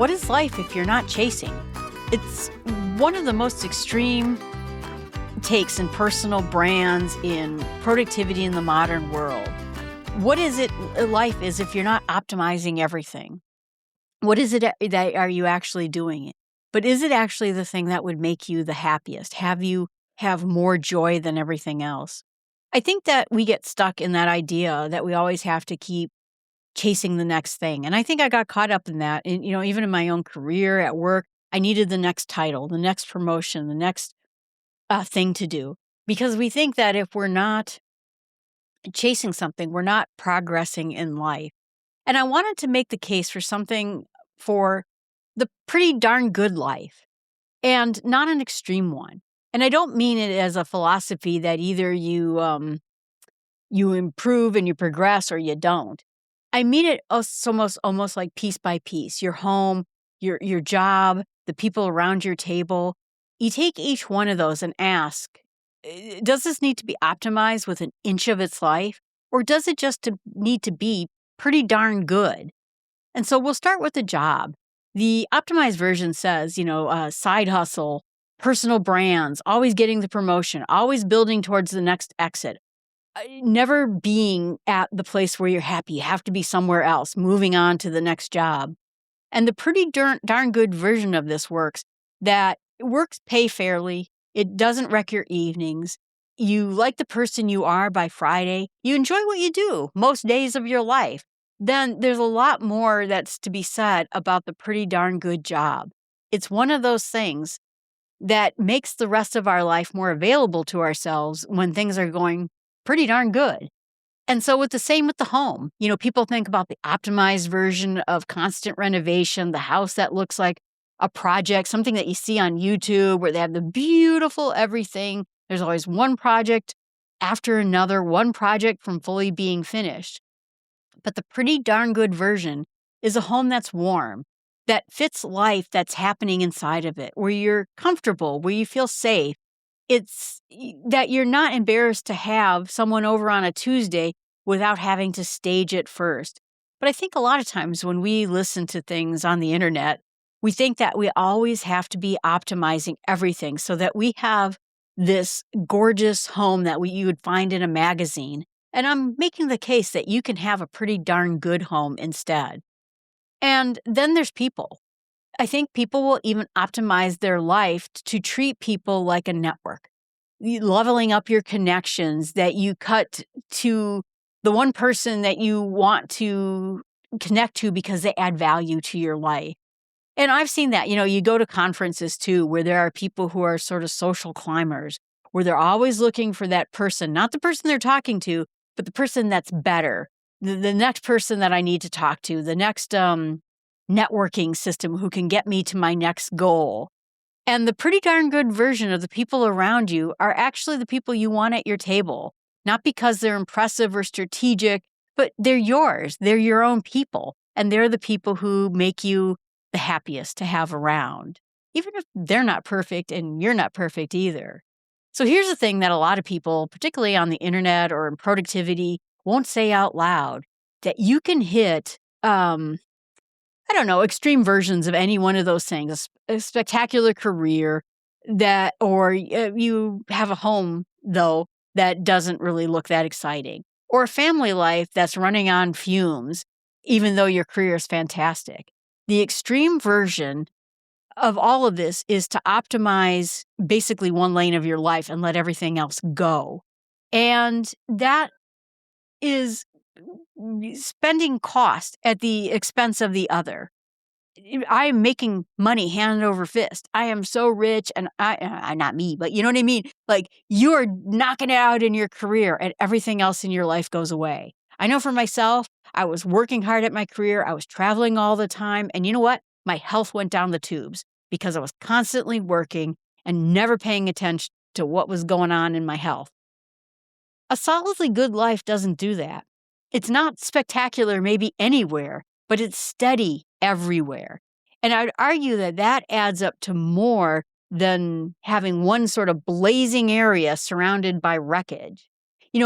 What is life if you're not chasing? It's one of the most extreme takes in personal brands, in productivity in the modern world. What is it life is if you're not optimizing everything? What is it that are you actually doing it? But is it actually the thing that would make you the happiest? Have you have more joy than everything else? I think that we get stuck in that idea that we always have to keep chasing the next thing. And I think I got caught up in that. And, even in my own career at work, I needed the next title, the next promotion, the next thing to do. Because we think that if we're not chasing something, we're not progressing in life. And I wanted to make the case for something for the pretty darn good life and not an extreme one. And I don't mean it as a philosophy that either you improve and you progress or you don't. I mean it almost like piece by piece. Your home, your job, the people around your table. You take each one of those and ask, does this need to be optimized with an inch of its life? Or does it just need to be pretty darn good? And so we'll start with the job. The optimized version says, side hustle, personal brands, always getting the promotion, always building towards the next exit. Never being at the place where you're happy. You have to be somewhere else, moving on to the next job. And the pretty darn good version of this works pay fairly. It doesn't wreck your evenings. You like the person you are by Friday. You enjoy what you do most days of your life. Then there's a lot more that's to be said about the pretty darn good job. It's one of those things that makes the rest of our life more available to ourselves when things are going pretty darn good. And so with the home, people think about the optimized version of constant renovation, the house that looks like a project, something that you see on YouTube where they have the beautiful everything. There's always one project after another, one project from fully being finished. But the pretty darn good version is a home that's warm, that fits life that's happening inside of it, where you're comfortable, where you feel safe. It's that you're not embarrassed to have someone over on a Tuesday without having to stage it first. But I think a lot of times when we listen to things on the internet, we think that we always have to be optimizing everything so that we have this gorgeous home that you would find in a magazine. And I'm making the case that you can have a pretty darn good home instead. And then there's people. I think people will even optimize their life to treat people like a network, leveling up your connections that you cut to the one person that you want to connect to because they add value to your life. And I've seen that, you go to conferences too, where there are people who are sort of social climbers, where they're always looking for that person, not the person they're talking to, but the person that's better, the next person that I need to talk to, the next networking system who can get me to my next goal. And the pretty darn good version of the people around you are actually the people you want at your table, not because they're impressive or strategic, but they're yours. They're your own people. And they're the people who make you the happiest to have around, even if they're not perfect and you're not perfect either. So here's the thing that a lot of people, particularly on the internet or in productivity, won't say out loud, that you can hit extreme versions of any one of those things, a spectacular career or you have a home, though, that doesn't really look that exciting, or a family life that's running on fumes, even though your career is fantastic. The extreme version of all of this is to optimize basically one lane of your life and let everything else go. And that is spending cost at the expense of the other. I am making money hand over fist. I am so rich, and I not me, but you know what I mean? Like, you're knocking it out in your career and everything else in your life goes away. I know for myself, I was working hard at my career. I was traveling all the time. And you know what? My health went down the tubes because I was constantly working and never paying attention to what was going on in my health. A solidly good life doesn't do that. It's not spectacular maybe anywhere, but it's steady everywhere. And I'd argue that adds up to more than having one sort of blazing area surrounded by wreckage.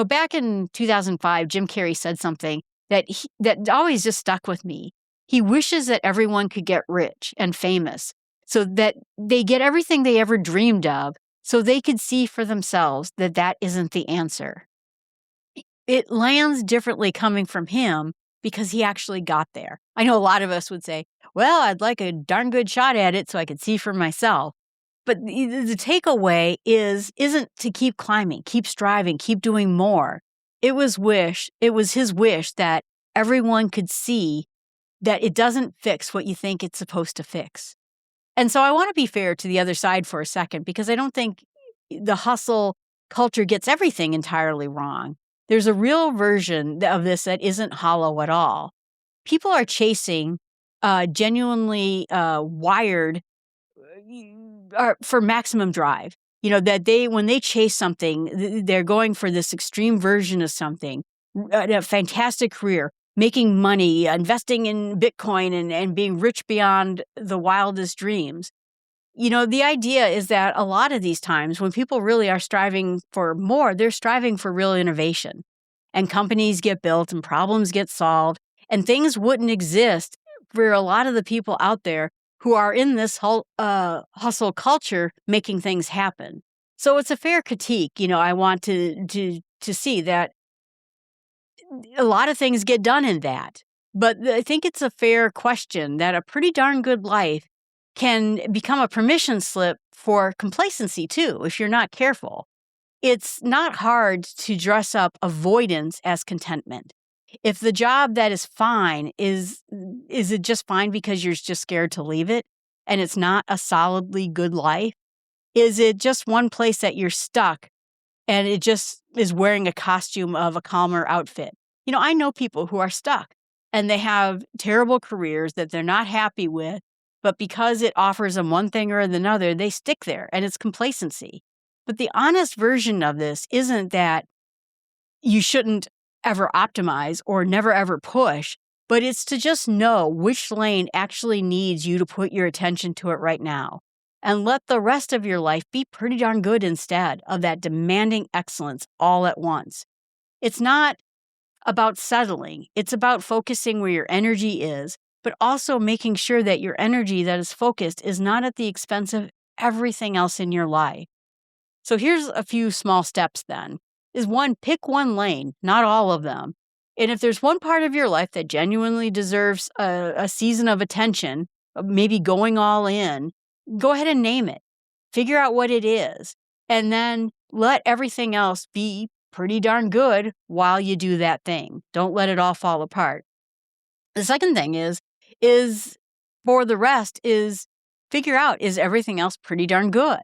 Back in 2005, Jim Carrey said something that always just stuck with me. He wishes that everyone could get rich and famous so that they get everything they ever dreamed of so they could see for themselves that that isn't the answer. It lands differently coming from him because he actually got there. I know a lot of us would say, well, I'd like a darn good shot at it so I could see for myself. But the takeaway isn't to keep climbing, keep striving, keep doing more. It was his wish that everyone could see that it doesn't fix what you think it's supposed to fix. And so I want to be fair to the other side for a second, because I don't think the hustle culture gets everything entirely wrong. There's a real version of this that isn't hollow at all. People are chasing genuinely wired for maximum drive. That when they chase something, they're going for this extreme version of something, a fantastic career, making money, investing in Bitcoin and being rich beyond the wildest dreams. The idea is that a lot of these times when people really are striving for more, they're striving for real innovation. And companies get built and problems get solved, and things wouldn't exist for a lot of the people out there who are in this hustle culture making things happen. So it's a fair critique. I want to see that a lot of things get done in that. But I think it's a fair question that a pretty darn good life can become a permission slip for complacency too, if you're not careful. It's not hard to dress up avoidance as contentment. If the job that is fine is it just fine because you're just scared to leave it and it's not a solidly good life? Is it just one place that you're stuck and it just is wearing a costume of a calmer outfit? I know people who are stuck and they have terrible careers that they're not happy with, but because it offers them one thing or another, they stick there, and it's complacency. But the honest version of this isn't that you shouldn't ever optimize or never ever push, but it's to just know which lane actually needs you to put your attention to it right now, and let the rest of your life be pretty darn good instead of that demanding excellence all at once. It's not about settling. It's about focusing where your energy is, but also making sure that your energy that is focused is not at the expense of everything else in your life. So here's a few small steps then. Is one, pick one lane, not all of them. And if there's one part of your life that genuinely deserves a season of attention, maybe going all in, go ahead and name it. Figure out what it is. And then let everything else be pretty darn good while you do that thing. Don't let it all fall apart. The second thing is for the rest is figure out, is everything else pretty darn good?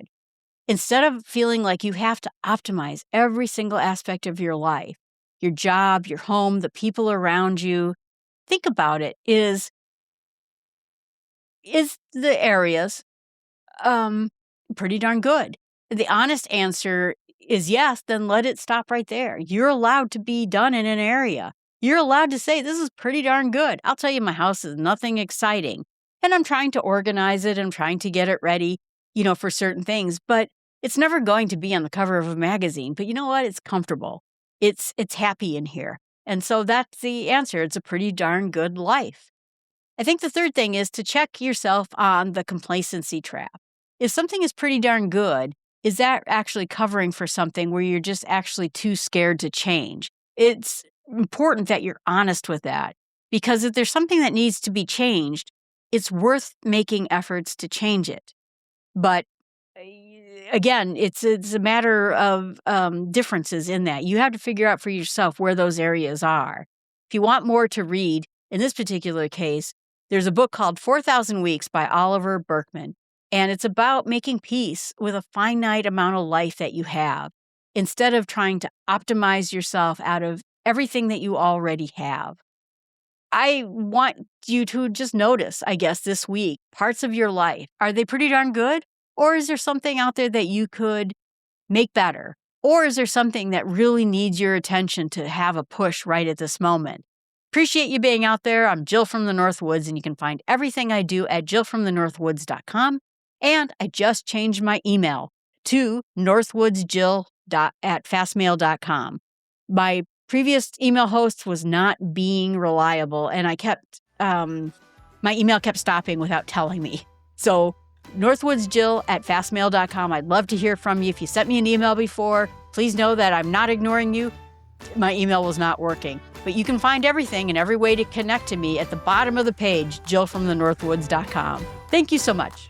Instead of feeling like you have to optimize every single aspect of your life, your job, your home, the people around you, think about it. Is the areas pretty darn good? The honest answer is yes, then let it stop right there. You're allowed to be done in an area. You're allowed to say, this is pretty darn good. I'll tell you, my house is nothing exciting. And I'm trying to organize it. I'm trying to get it ready, for certain things. But it's never going to be on the cover of a magazine. But you know what? It's comfortable. It's happy in here. And so that's the answer. It's a pretty darn good life. I think the third thing is to check yourself on the complacency trap. If something is pretty darn good, is that actually covering for something where you're just actually too scared to change? It's important that you're honest with that, because if there's something that needs to be changed, it's worth making efforts to change it. But again, it's a matter of differences in that. You have to figure out for yourself where those areas are. If you want more to read, in this particular case, there's a book called 4,000 Weeks by Oliver Burkeman. And it's about making peace with a finite amount of life that you have, instead of trying to optimize yourself out of everything that you already have. I want you to just notice, I guess, this week, parts of your life. Are they pretty darn good? Or is there something out there that you could make better? Or is there something that really needs your attention to have a push right at this moment? Appreciate you being out there. I'm Jill from the North Woods, and you can find everything I do at jillfromthenorthwoods.com. And I just changed my email to northwoodsjill@fastmail.com. My previous email host was not being reliable, and I kept my email kept stopping without telling me. So northwoodsjill@fastmail.com. I'd love to hear from you. If you sent me an email before, please know that I'm not ignoring you. My email was not working. But you can find everything and every way to connect to me at the bottom of the page, jillfromthenorthwoods.com. Thank you so much.